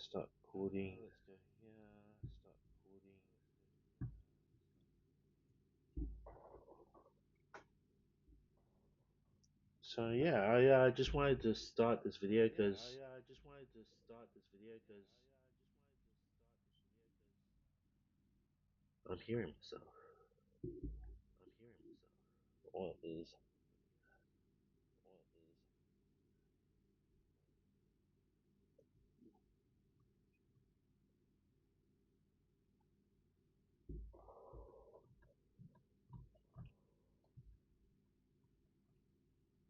start recording. So yeah, I just wanted to start this video because I'm hearing myself. What is?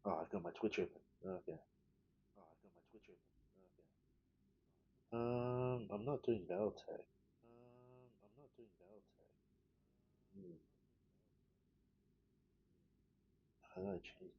Oh, I've got my Twitch open. Okay. I'm not doing battle tag. Hmm. How do I change?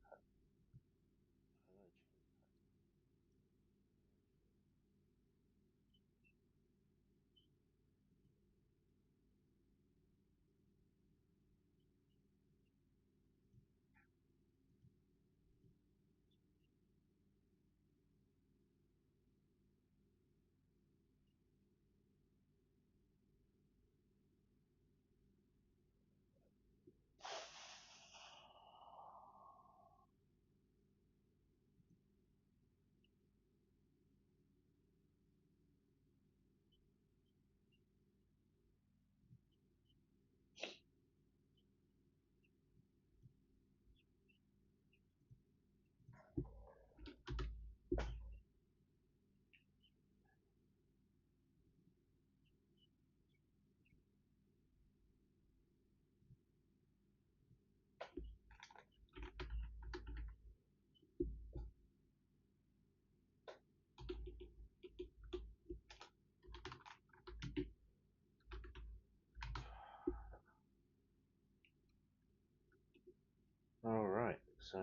All right. So,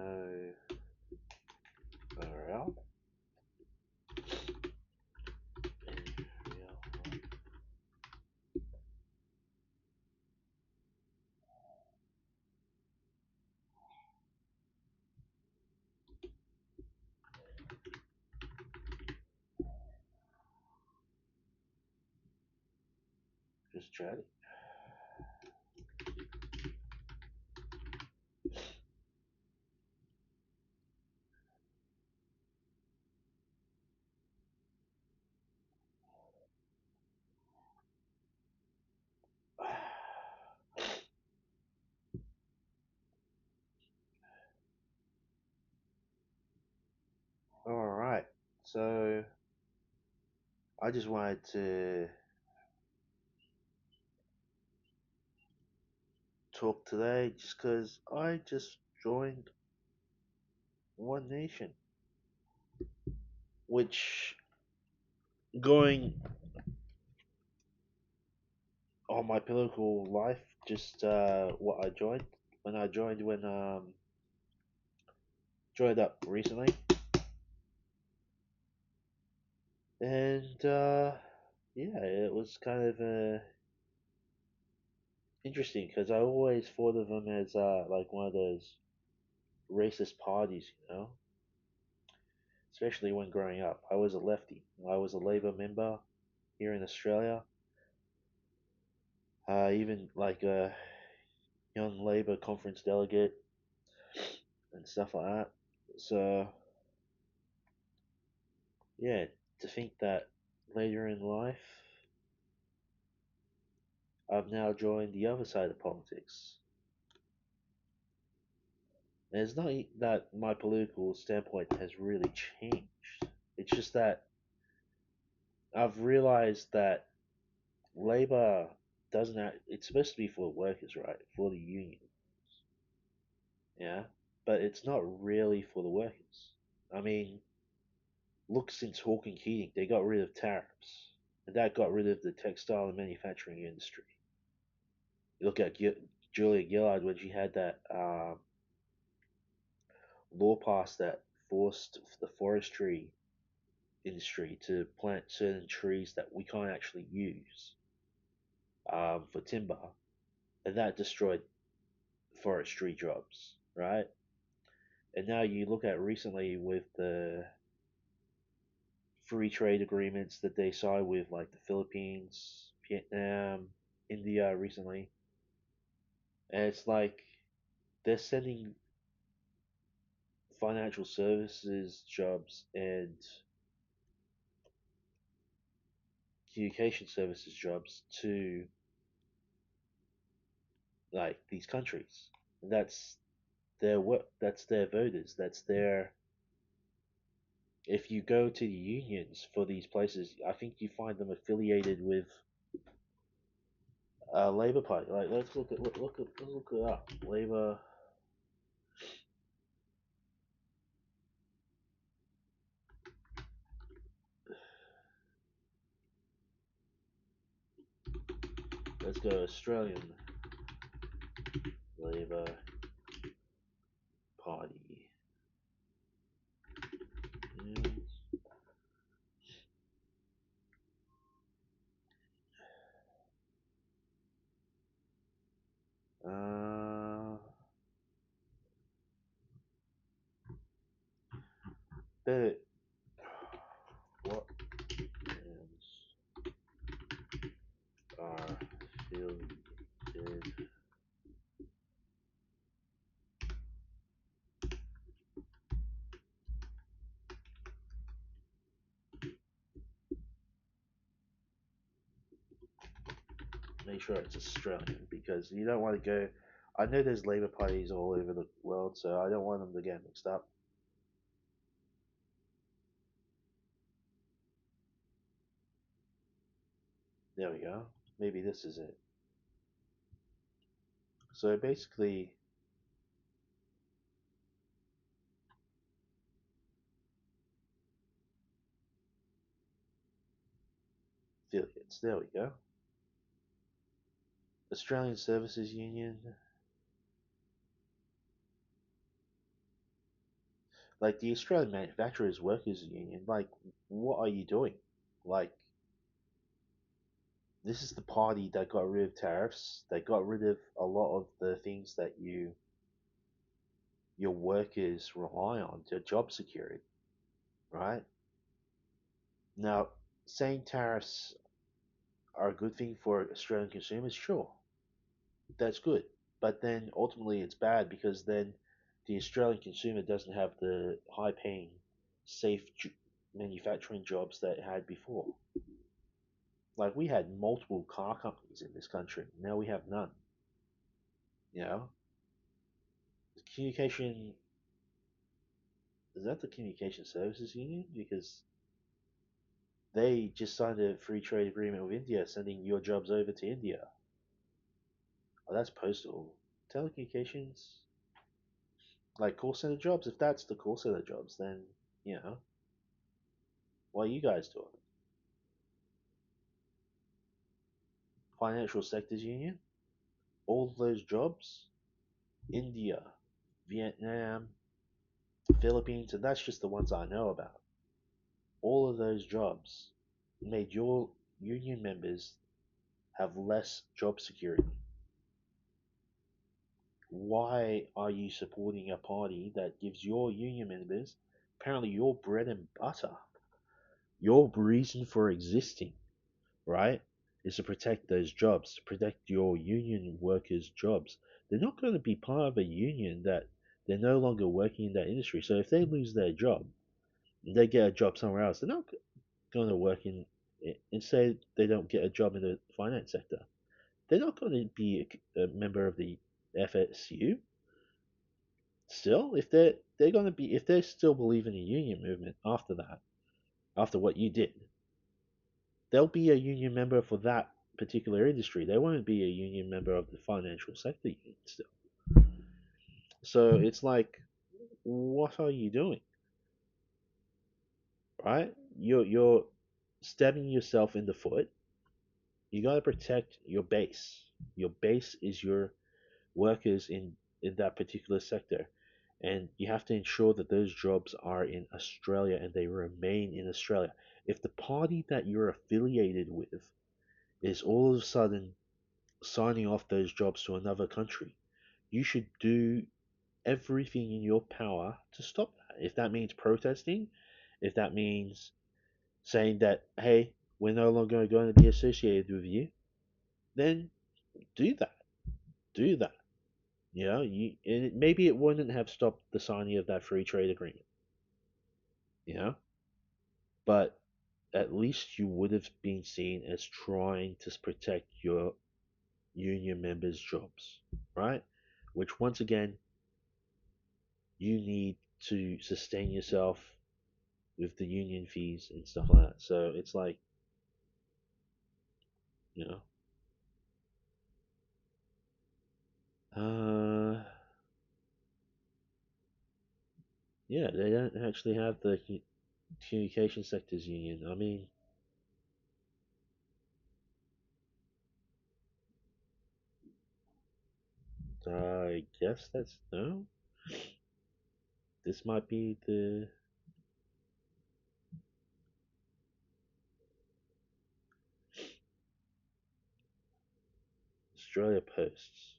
RL. Just chatting. All right. So I just wanted to talk today just because I just joined One Nation, which going on my political life, just what I joined when joined up recently, and yeah, it was kind of interesting because I always thought of them as like one of those racist parties, especially when growing up. I was a lefty. I was a Labour member here in Australia, even like a young Labour conference delegate and stuff like that. So yeah, to think that later in life I've now joined the other side of politics. And it's not that my political standpoint has really changed. It's just that I've realized that Labour doesn't have, it's supposed to be for the workers, right? For the union. Yeah. But it's not really for the workers. I mean, look, since Hawke and Keating, they got rid of tariffs. And that got rid of the textile and manufacturing industry. You look at Julia Gillard when she had that law passed that forced the forestry industry to plant certain trees that we can't actually use for timber, and that destroyed forestry jobs, right? And now you look at recently with the free trade agreements that they signed with like the Philippines, Vietnam, India recently, and it's like they're sending financial services jobs and communication services jobs to like these countries. And that's their work. That's their voters. That's their. If you go to the unions for these places, I think you find them affiliated with Labour Party. Like, let's look it up. Labour. Let's go Australian Labour Party. Uh, but what bands are affiliated? Make sure it's Australian because you don't want to go. I know there's Labour parties all over the world, so I don't want them to get mixed up. There we go. Maybe this is it. So basically, affiliates. There we go. Australian Services Union. Like the Australian Manufacturers Workers Union. Like, what are you doing? Like, this is the party that got rid of tariffs. They got rid of a lot of the things that your workers rely on to job security, right? Now, saying tariffs are a good thing for Australian consumers, sure, that's good. But then ultimately it's bad because then the Australian consumer doesn't have the high paying, safe manufacturing jobs that it had before. Like we had multiple car companies in this country. Now we have none. You know, the communication is that the Communication Services Union? Because they just signed a free trade agreement with India, sending your jobs over to India. Oh, that's postal. Telecommunications, like call center jobs. If that's the call center jobs, then you know what are you guys doing? Financial Sectors Union, all those jobs, India, Vietnam, Philippines, and that's just the ones I know about. All of those jobs made your union members have less job security. Why are you supporting a party that gives your union members apparently your bread and butter, your reason for existing, right? Is to protect those jobs, to protect your union workers' jobs. They're not going to be part of a union that they're no longer working in that industry. So if they lose their job, they get a job somewhere else. They're not going to work in, and say they don't get a job in the finance sector. They're not going to be a member of the FSU. Still, if they're going to be, if they still believe in the union movement after that, after what you did, they'll be a union member for that particular industry. They won't be a union member of the financial sector union still. So it's like, what are you doing, right? You're stabbing yourself in the foot. You got to protect your base. Your base is your workers in that particular sector, and you have to ensure that those jobs are in Australia and they remain in Australia. If the party that you're affiliated with is all of a sudden signing off those jobs to another country, you should do everything in your power to stop that. If that means protesting, if that means saying that, hey, we're no longer going to be associated with you, then do that. Do that. You know, maybe it wouldn't have stopped the signing of that free trade agreement. You know, but at least you would have been seen as trying to protect your union members' jobs, right? Which once again, you need to sustain yourself with the union fees and stuff like that. So it's like, you know, yeah, they don't actually have the communication sectors union. I mean, I guess that's no. This might be the Australia Posts.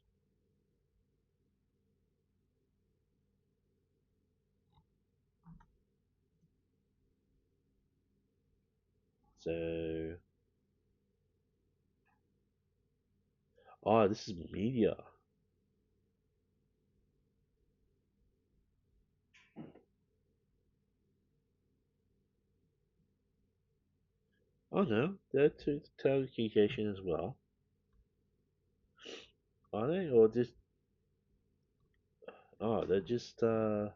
So, oh, this is media. Oh no, they're to telecommunication as well. Are they? Or just oh, they're just so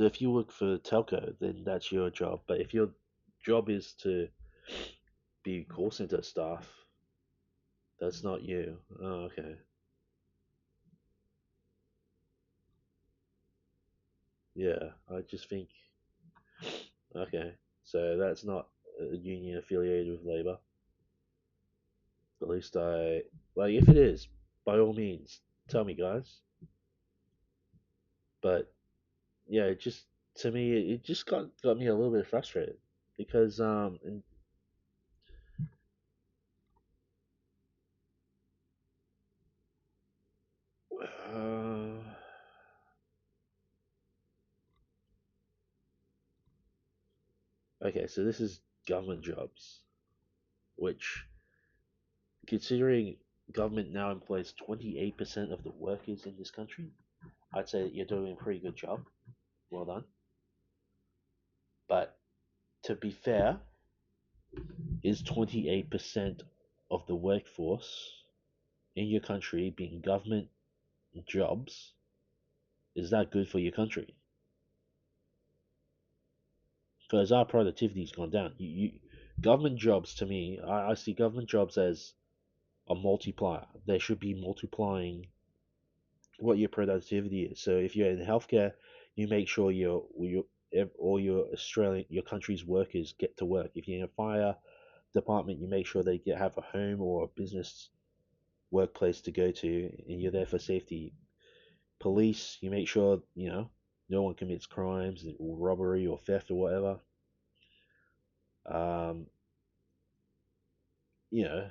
if you work for telco, then that's your job. But if your job is to be call center staff, that's not you. Oh, okay. Yeah, I just think okay. So that's not a union affiliated with Labour. At least I like if it is, by all means, tell me guys. But yeah, it just to me it just got me a little bit frustrated because uh, okay, so this is government jobs, which considering government now employs 28% of the workers in this country, I'd say that you're doing a pretty good job. Well done. But to be fair, is 28% of the workforce in your country being government jobs, is that good for your country? Because our productivity's gone down. Government jobs to me, I see government jobs as a multiplier. They should be multiplying what your productivity is. So if you're in healthcare, you make sure all your Australian your country's workers get to work. If you're in a fire department, you make sure they have a home or a business workplace to go to, and you're there for safety. Police, you make sure no one commits crimes or robbery or theft or whatever. Um, you know,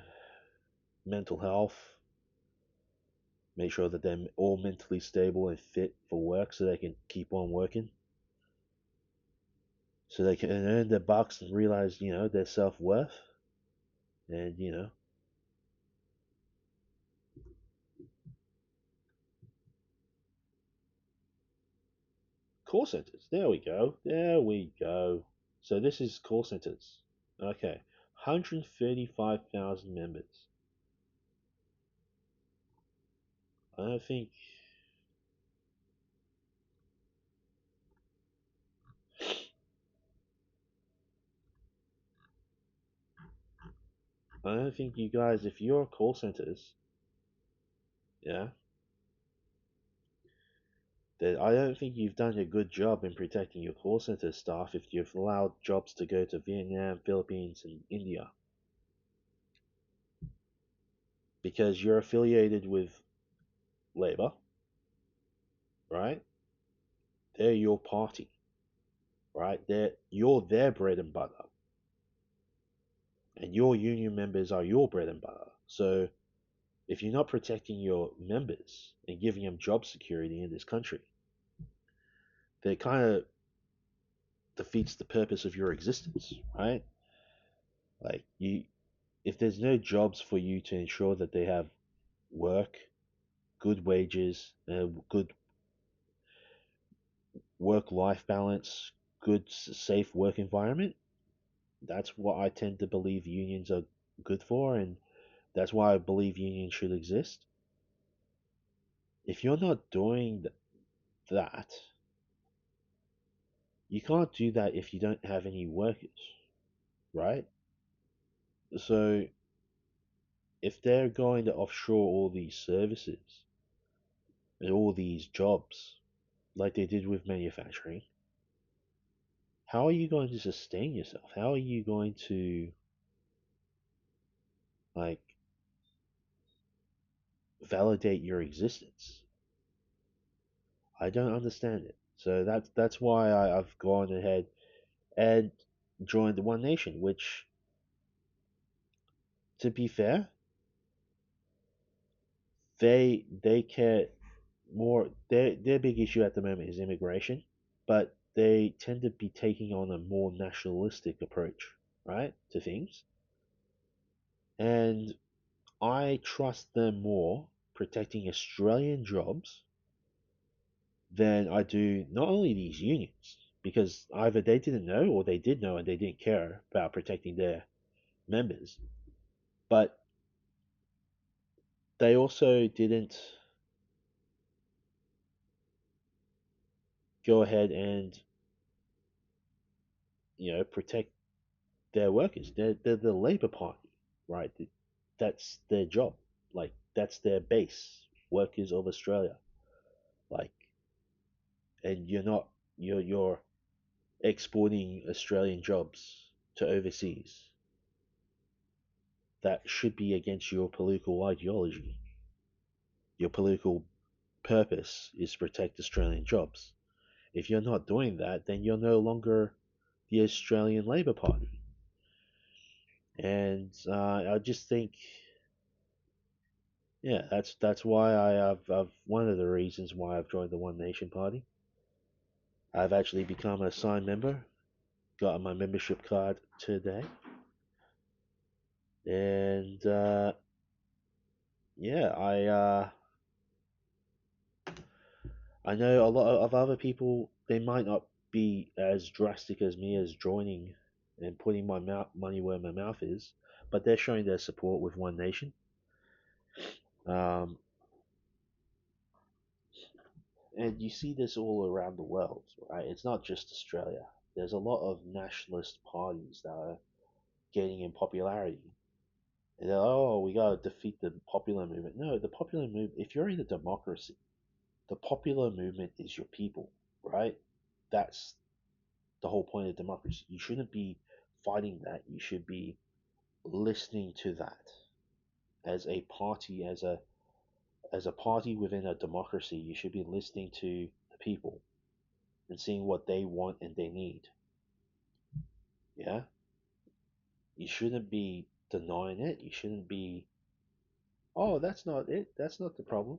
mental health, make sure that they're all mentally stable and fit for work so they can keep on working, so they can earn their bucks and realize their self-worth. And call centers, there we go. So this is call centers. Okay, 135,000 members. I don't think you guys, if you're call centers, yeah, that I don't think you've done a good job in protecting your call center staff if you've allowed jobs to go to Vietnam, Philippines, and India because you're affiliated with Labour, right? They're your party, right? You're their bread and butter, and your union members are your bread and butter. So if you're not protecting your members and giving them job security in this country, they're kind of defeats the purpose of your existence, right? Like you, if there's no jobs for you to ensure that they have work, good wages, good work-life balance, good safe work environment, that's what I tend to believe unions are good for, and that's why I believe unions should exist. If you're not doing that, you can't do that if you don't have any workers, right? So if they're going to offshore all these services and all these jobs, like they did with manufacturing, how are you going to sustain yourself? How are you going to like validate your existence? I don't understand it. So that's why I've gone ahead and joined the One Nation, which, to be fair, they care more. Their big issue at the moment is immigration, but they tend to be taking on a more nationalistic approach, right, to things. And I trust them more protecting Australian jobs than I do not only these unions, because either they didn't know or they did know and they didn't care about protecting their members, but they also didn't go ahead and protect their workers. They're the Labour Party, right? That's their job. Like that's their base. Workers of Australia. Like, and you're exporting Australian jobs to overseas. That should be against your political ideology. Your political purpose is to protect Australian jobs. If you're not doing that, then you're no longer the Australian Labor Party. And I just think, yeah, that's why I've one of the reasons why I've joined the One Nation Party. I've actually become a signed member, got my membership card today, and yeah, I know a lot of other people. They might not be as drastic as me as joining and putting my money where my mouth is, but they're showing their support with One Nation. Um, and you see this all around the world, right? It's not just Australia. There's a lot of nationalist parties that are gaining in popularity. And they're, oh, we gotta defeat the popular movement. No, the popular movement, if you're in a democracy, the popular movement is your people, right? That's the whole point of democracy. You shouldn't be fighting that. You should be listening to that as a party, as a party within a democracy. You should be listening to the people and seeing what they want and they need. Yeah, you shouldn't be denying it. You shouldn't be, oh, that's not it. That's not the problem.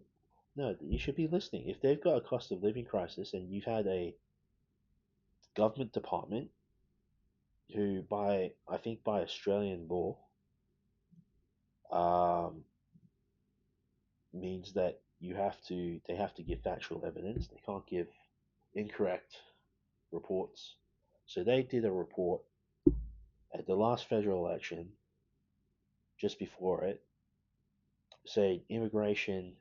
No, you should be listening. If they've got a cost of living crisis and you've had a government department who, by I think by Australian law, um, means that they have to give factual evidence. They can't give incorrect reports. So they did a report at the last federal election, just before it, saying immigration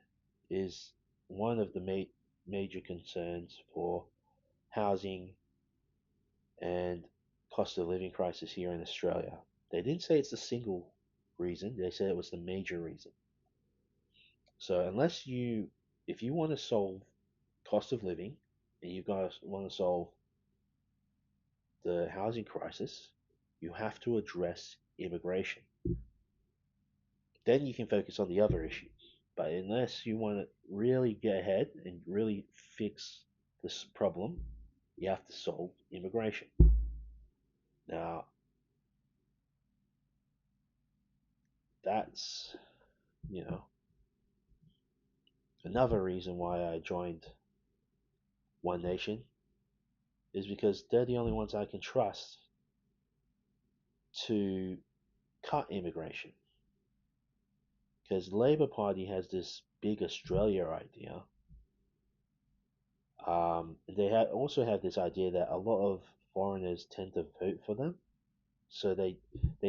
is one of the major concerns for housing and cost of living crisis here in Australia. They didn't say it's the single reason, they said it was the major reason. So if you want to solve cost of living and you guys want to solve the housing crisis, you have to address immigration. Then you can focus on the other issues. But unless you want to really get ahead and really fix this problem, you have to solve immigration. Now, that's, you know, another reason why I joined One Nation. is because they're the only ones I can trust to cut immigration. Because the Labour Party has this big Australia idea. Also have this idea that a lot of foreigners tend to vote for them, so they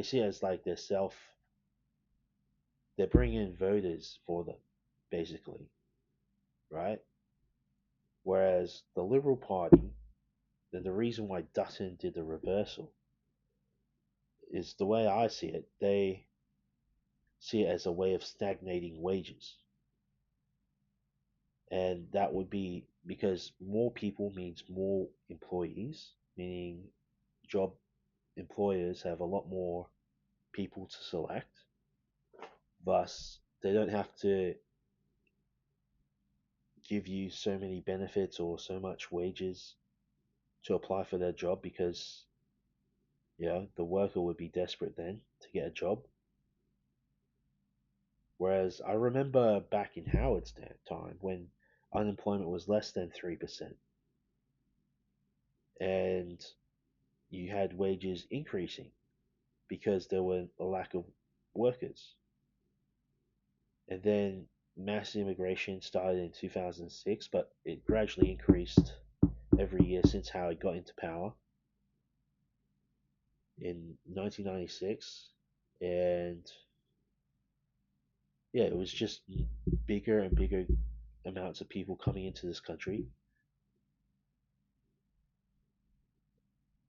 see it as like they're bringing in voters for them, basically, right? Whereas the Liberal Party, the reason why Dutton did the reversal is the way I see it. They see it as a way of stagnating wages, and that would be because more people means more employees, meaning job employers have a lot more people to select. Thus, they don't have to give you so many benefits or so much wages to apply for their job because the worker would be desperate then to get a job. Whereas I remember back in Howard's time when unemployment was less than 3% and you had wages increasing because there were a lack of workers. And then mass immigration started in 2006, but it gradually increased every year since Howard got into power in 1996. And yeah, it was just bigger and bigger amounts of people coming into this country.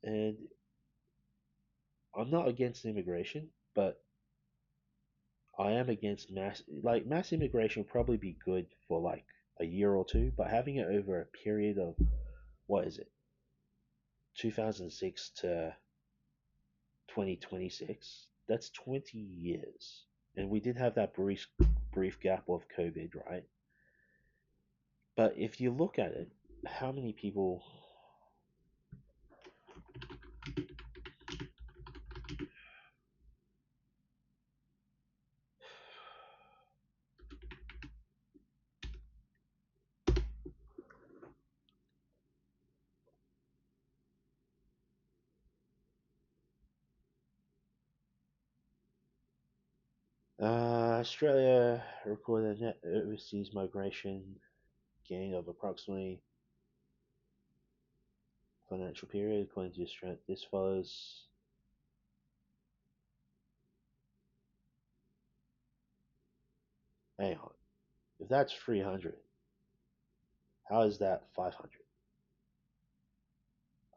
And I'm not against immigration, but I am against mass immigration will probably be good for like a year or two, but having it over a period of what is it, 2006 to 2026, that's 20 years. And we did have that brief gap of COVID, right? But if you look at it, how many people Australia recorded a net overseas migration gain of approximately financial period, according to Australia. This follows. Hang on. If that's 300, how is that 500?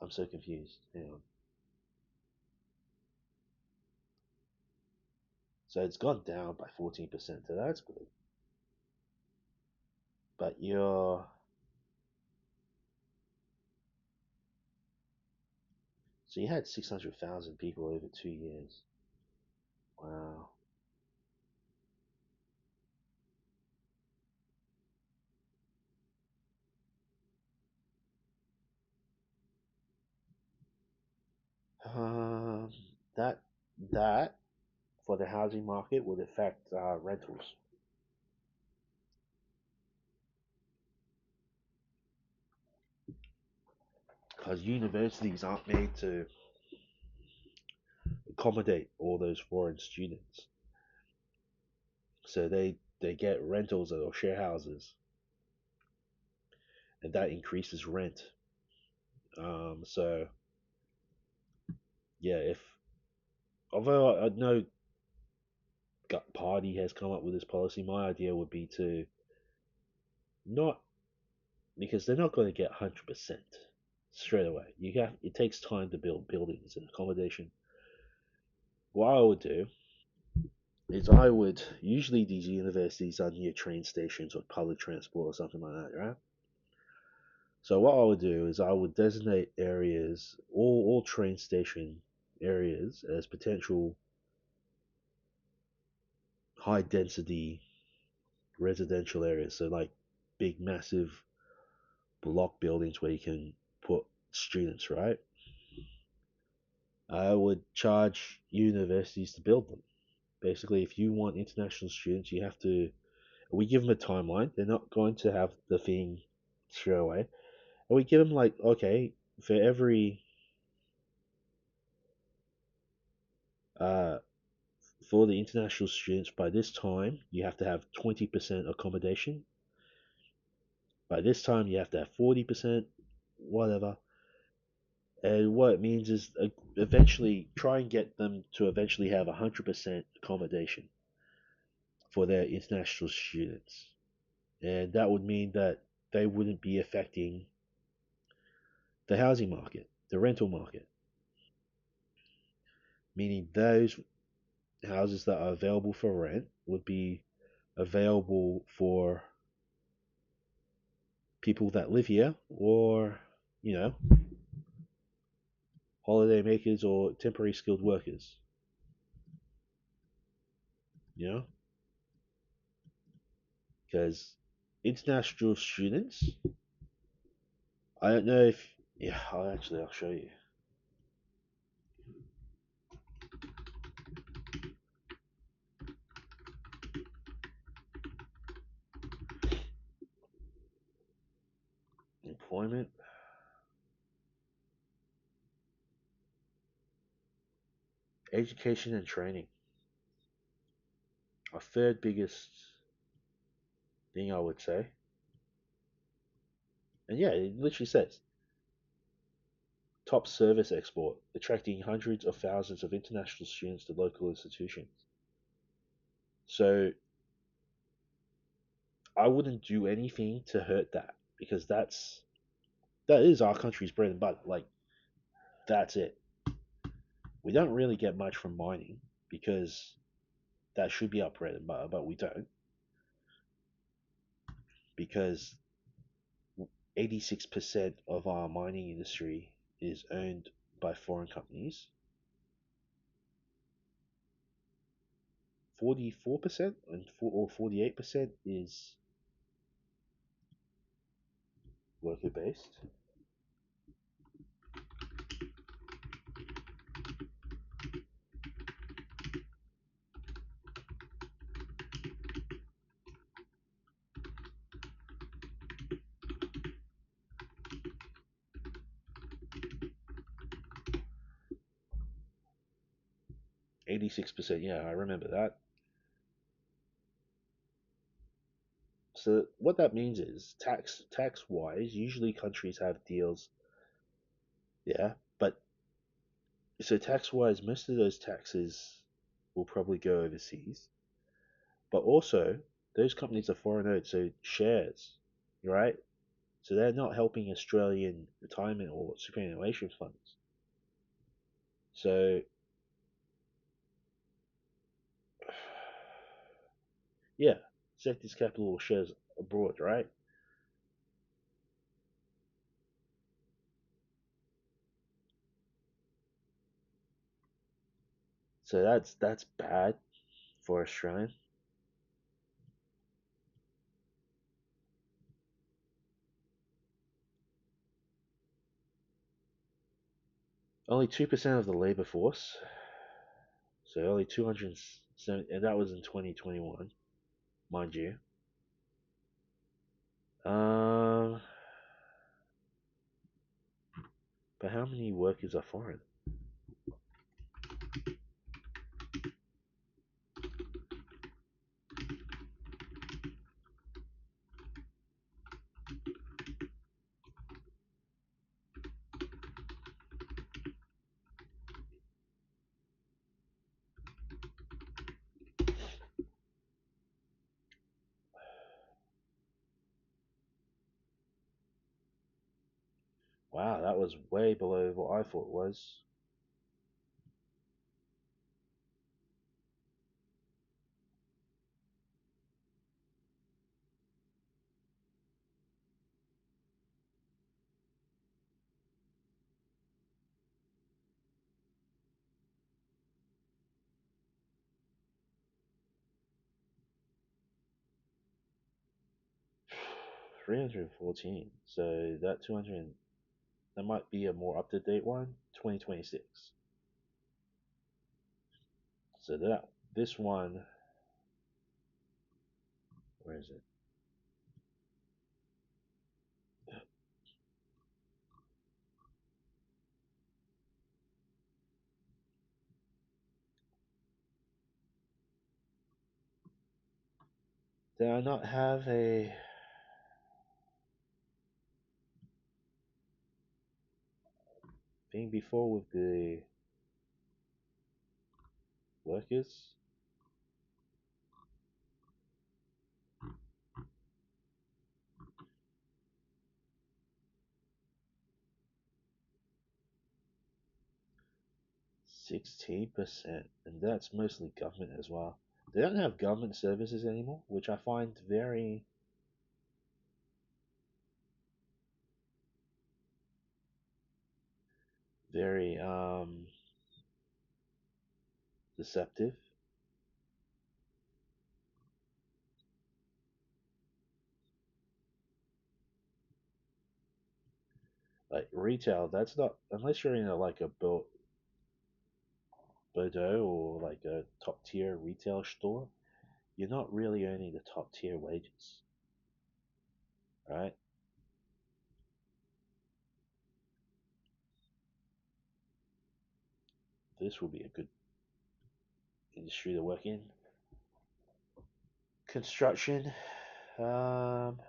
I'm so confused. Hang on. So it's gone down by 14%, so that's good. But so you had 600,000 people over 2 years. Wow. Um, that that for the housing market would affect rentals because universities aren't made to accommodate all those foreign students. So they get rentals or share houses, and that increases rent. So yeah, if although I know Party has come up with this policy, my idea would be to not because they're not going to get 100% straight away. It takes time to build buildings and accommodation. What I would do is I would usually these universities are near train stations or public transport or something like that, right? So what I would do is I would designate areas, all train station areas as potential high density residential areas. So like big massive block buildings where you can put students, right? I would charge universities to build them. Basically, if you want international students, you have to. We give them a timeline. They're not going to have the thing straight away. And we give them like, okay, for every uh, for the international students, by this time you have to have 20% accommodation. By this time you have to have 40%, whatever. And what it means is eventually try and get them to eventually have 100% accommodation for their international students. And that would mean that they wouldn't be affecting the housing market, the rental market, meaning those houses that are available for rent would be available for people that live here or, you know, holiday makers or temporary skilled workers, you know, because international students, I don't know if, yeah, I'll show you employment, education, and training. Our third biggest thing, I would say. And yeah, it literally says top service export, attracting hundreds of thousands of international students to local institutions. So I wouldn't do anything to hurt that because that is our country's bread and butter. Like that's it. We don't really get much from mining because that should be our bread and butter, but we don't because 86% of our mining industry is owned by foreign companies. 44% or 48% is worker based. 86%, yeah, I remember that. So what that means is tax wise, usually countries have deals, yeah, but so tax wise, most of those taxes will probably go overseas. But also, those companies are foreign owned, so shares, right? So they're not helping Australian retirement or superannuation funds. So yeah, sectors capital or shares abroad, right? So that's bad for Australian. Only 2% of the labor force, so only 270, and that was in 2021, mind you. Um, but how many workers are foreign? Wow, that was way below what I thought it was. 314. So that 200, that might be a more up to date one. 2026. So that this one, where is it? Did I not have a thing before with the workers? 16%, and that's mostly government as well. They don't have government services anymore, which I find very deceptive. Like retail, that's not unless you're in a like a Bordeaux or like a top tier retail store, you're not really earning the top tier wages, right? This will be a good industry to work in. Construction, um,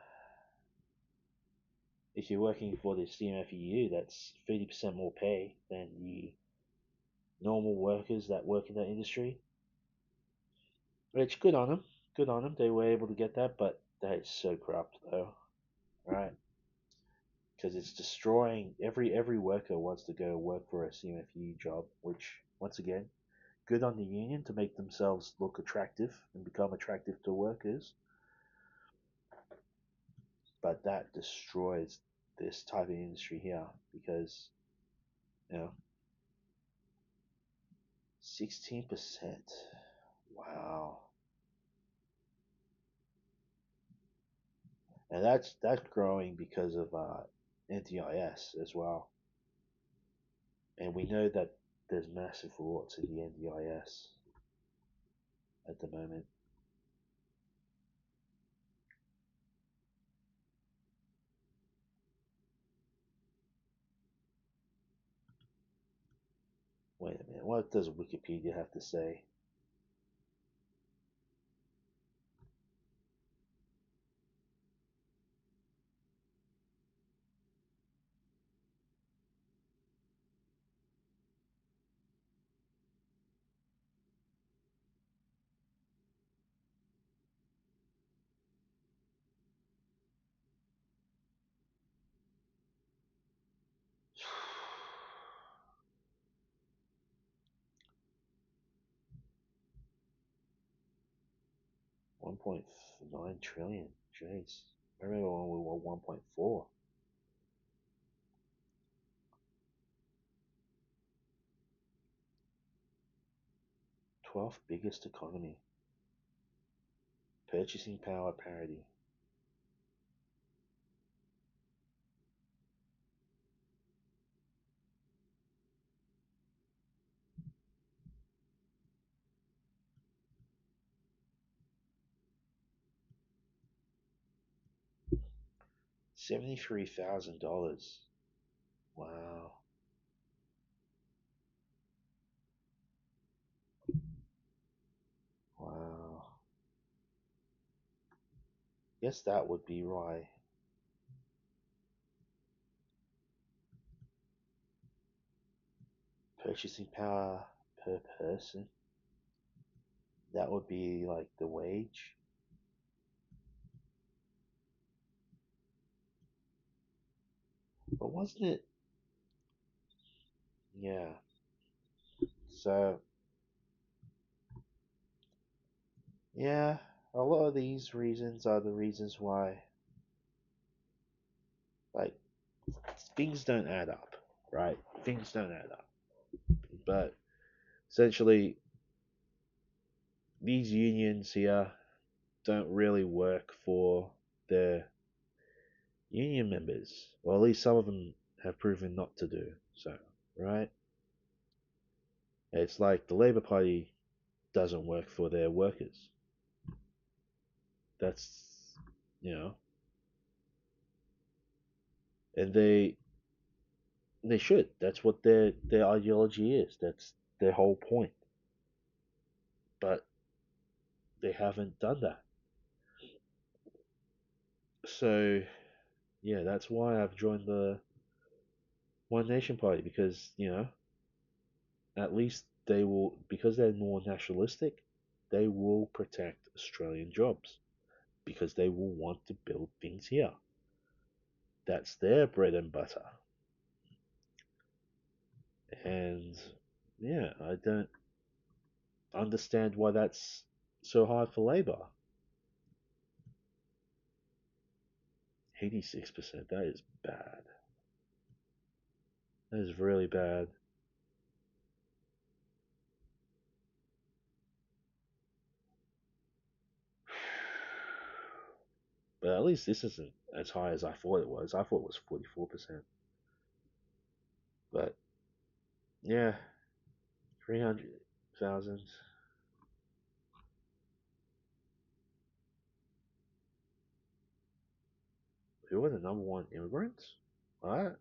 if you're working for the CMFEU, that's 30% more pay than the normal workers that work in that industry. Which good on them, good on them. They were able to get that, but that is so corrupt though, right? Because it's destroying every worker wants to go work for a CMFU job, which once again, good on the union to make themselves look attractive and become attractive to workers, but that destroys this type of industry here because you know 16%. Wow, and that's growing because of NDIS as well, and we know that there's massive rorts in the NDIS at the moment. Wait a minute, what does Wikipedia have to say? 1.9 trillion. Jeez. I remember when we were 1.4. 12th biggest economy. Purchasing power parity. 73,000 dollars. Wow. Wow. Guess that would be right. Purchasing power per person. That would be like the wage. But wasn't it? Yeah. So, yeah, a lot of these reasons are the reasons why, like, things don't add up, right? Things don't add up. But essentially, these unions here don't really work for their union members, or at least some of them have proven not to do so, right? It's like the Labour Party doesn't work for their workers. That's, you know, and they should. That's what their ideology is. That's their whole point. But they haven't done that. So yeah, that's why I've joined the One Nation Party, because at least they will, because they're more nationalistic, they will protect Australian jobs because they will want to build things here. That's their bread and butter. And yeah, I don't understand why that's so hard for Labour. 86%, that is bad. That is really bad. But at least this isn't as high as I thought it was. I thought it was 44%. But yeah, 300,000. Who are the number one immigrants? What?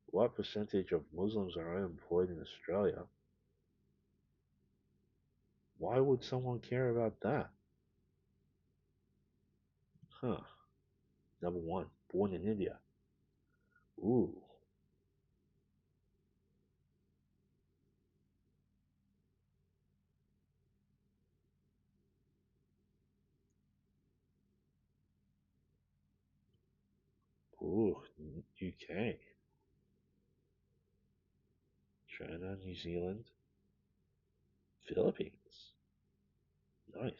What percentage of Muslims are unemployed in Australia? Why would someone care about that? Huh. Number one, born in India. Ooh. Ooh. UK. China, New Zealand, Philippines. Nice.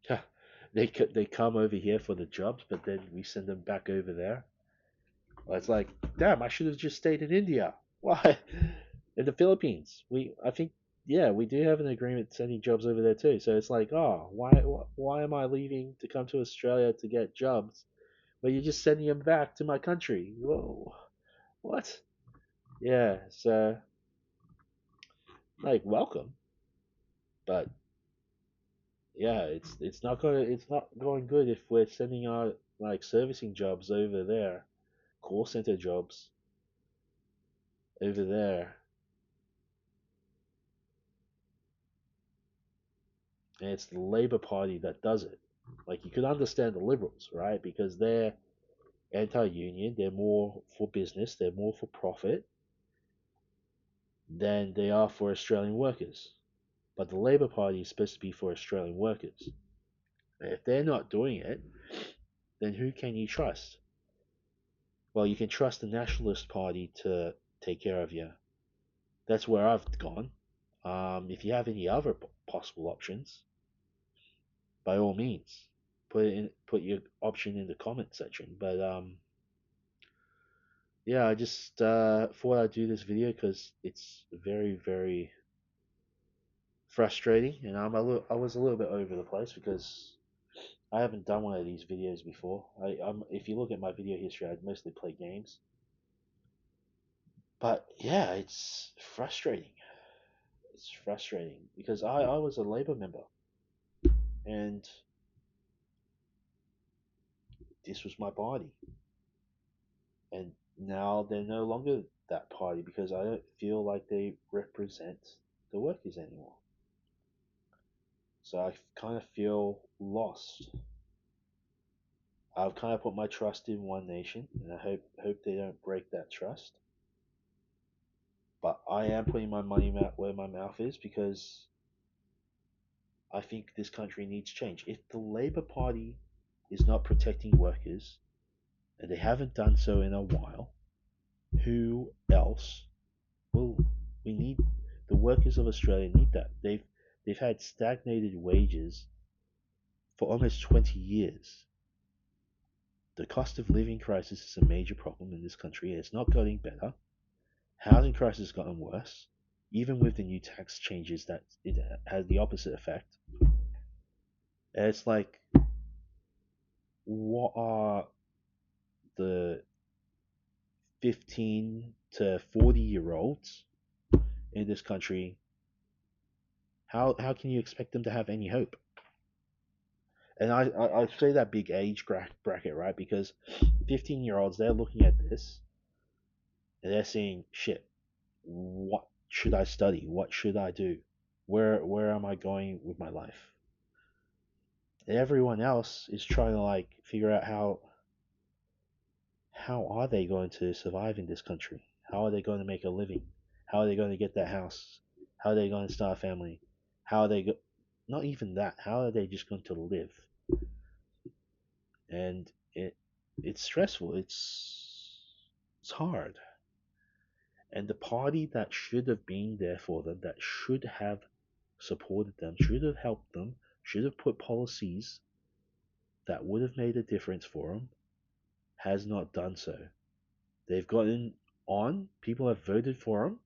Yeah. They come over here for the jobs, but then we send them back over there. Well, it's like, damn, I should have just stayed in India. Why? In the Philippines, I think, yeah, we do have an agreement sending jobs over there too. So it's like, oh, why am I leaving to come to Australia to get jobs, but you're just sending them back to my country? Whoa, what? Yeah, so like, welcome, but yeah, it's not going good if we're sending our like servicing jobs over there, call center jobs over there, and it's the Labour Party that does it. Like, you could understand the Liberals, right? Because they're anti-union, they're more for business, they're more for profit than they are for Australian workers. But the Labour Party is supposed to be for Australian workers. And if they're not doing it, then who can you trust? Well, you can trust the Nationalist Party to take care of you. That's where I've gone. If you have any other possible options, by all means, put your option in the comment section. But yeah, I just thought I'd do this video because it's very, very frustrating, and I was a little bit over the place because I haven't done one of these videos before. If you look at my video history, I'd mostly play games. But yeah, it's frustrating. It's frustrating because I was a Labour member, and this was my party, and now they're no longer that party because I don't feel like they represent the workers anymore. So I kind of feel lost. I've kind of put my trust in One Nation, and I hope they don't break that trust. But I am putting my money where my mouth is because I think this country needs change. If the Labour Party is not protecting workers, and they haven't done so in a while, who else will? We need the workers of Australia need that. They've had stagnated wages for almost 20 years. The cost of living crisis is a major problem in this country, and it's not getting better. Housing crisis has gotten worse, even with the new tax changes that it has the opposite effect. And it's like, what are the 15 to 40-year olds in this country? How can you expect them to have any hope? And I say that big age bracket, right? Because 15-year olds, they're looking at this and they're saying, shit, what? should I study? What should I do? Where am I going with my life? And everyone else is trying to like figure out how are they going to survive in this country? How are they going to make a living? How are they going to get that house? How are they going to start a family? How are they not even that? How are they just going to live? And it's stressful. It's hard. And the party that should have been there for them, that should have supported them, should have helped them, should have put policies that would have made a difference for them, has not done so. They've gotten on, people have voted for them.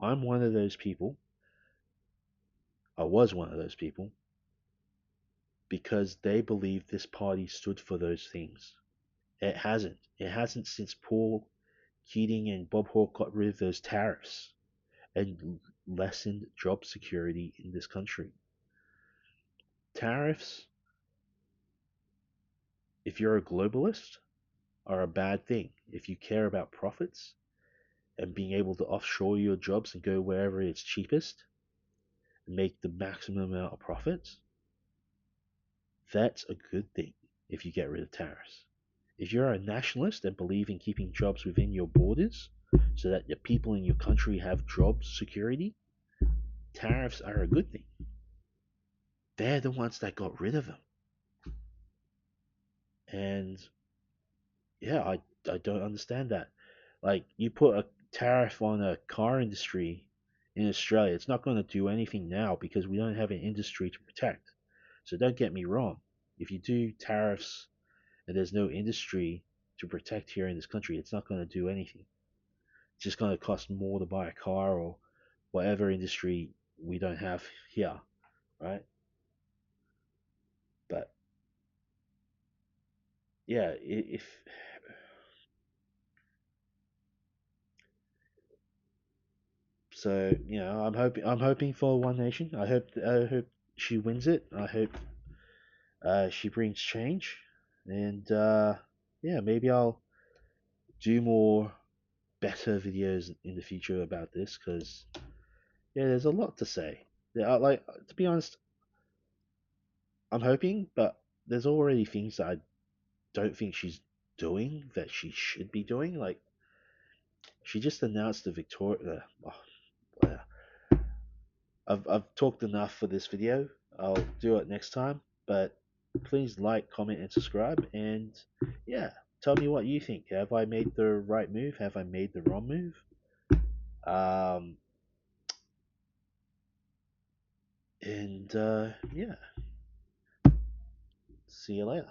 I'm one of those people. I was one of those people because they believed this party stood for those things. It hasn't. It hasn't since Paul Keating and Bob Hawke got rid of those tariffs and lessened job security in this country. Tariffs, if you're a globalist, are a bad thing. If you care about profits and being able to offshore your jobs and go wherever it's cheapest and make the maximum amount of profits, that's a good thing if you get rid of tariffs. If you're a nationalist and believe in keeping jobs within your borders so that the people in your country have job security, tariffs are a good thing. They're the ones that got rid of them. And yeah, I don't understand that. Like, you put a tariff on a car industry in Australia, it's not going to do anything now because we don't have an industry to protect. So don't get me wrong. If you do tariffs and there's no industry to protect here in this country, it's not going to do anything. It's just going to cost more to buy a car or whatever industry we don't have here, right? But yeah, if so, I'm hoping for One Nation. I hope she wins it. I hope she brings change, and yeah, maybe I'll do more better videos in the future about this because yeah, there's a lot to say. Yeah, like, to be honest, I'm hoping, but there's already things that I don't think she's doing that she should be doing. Like, she just announced the Victoria. Well, I've talked enough for this video. I'll do it next time. But please like, comment, and subscribe. And yeah, tell me what you think. Have I made the right move? Have I made the wrong move? Um, and yeah, see you later.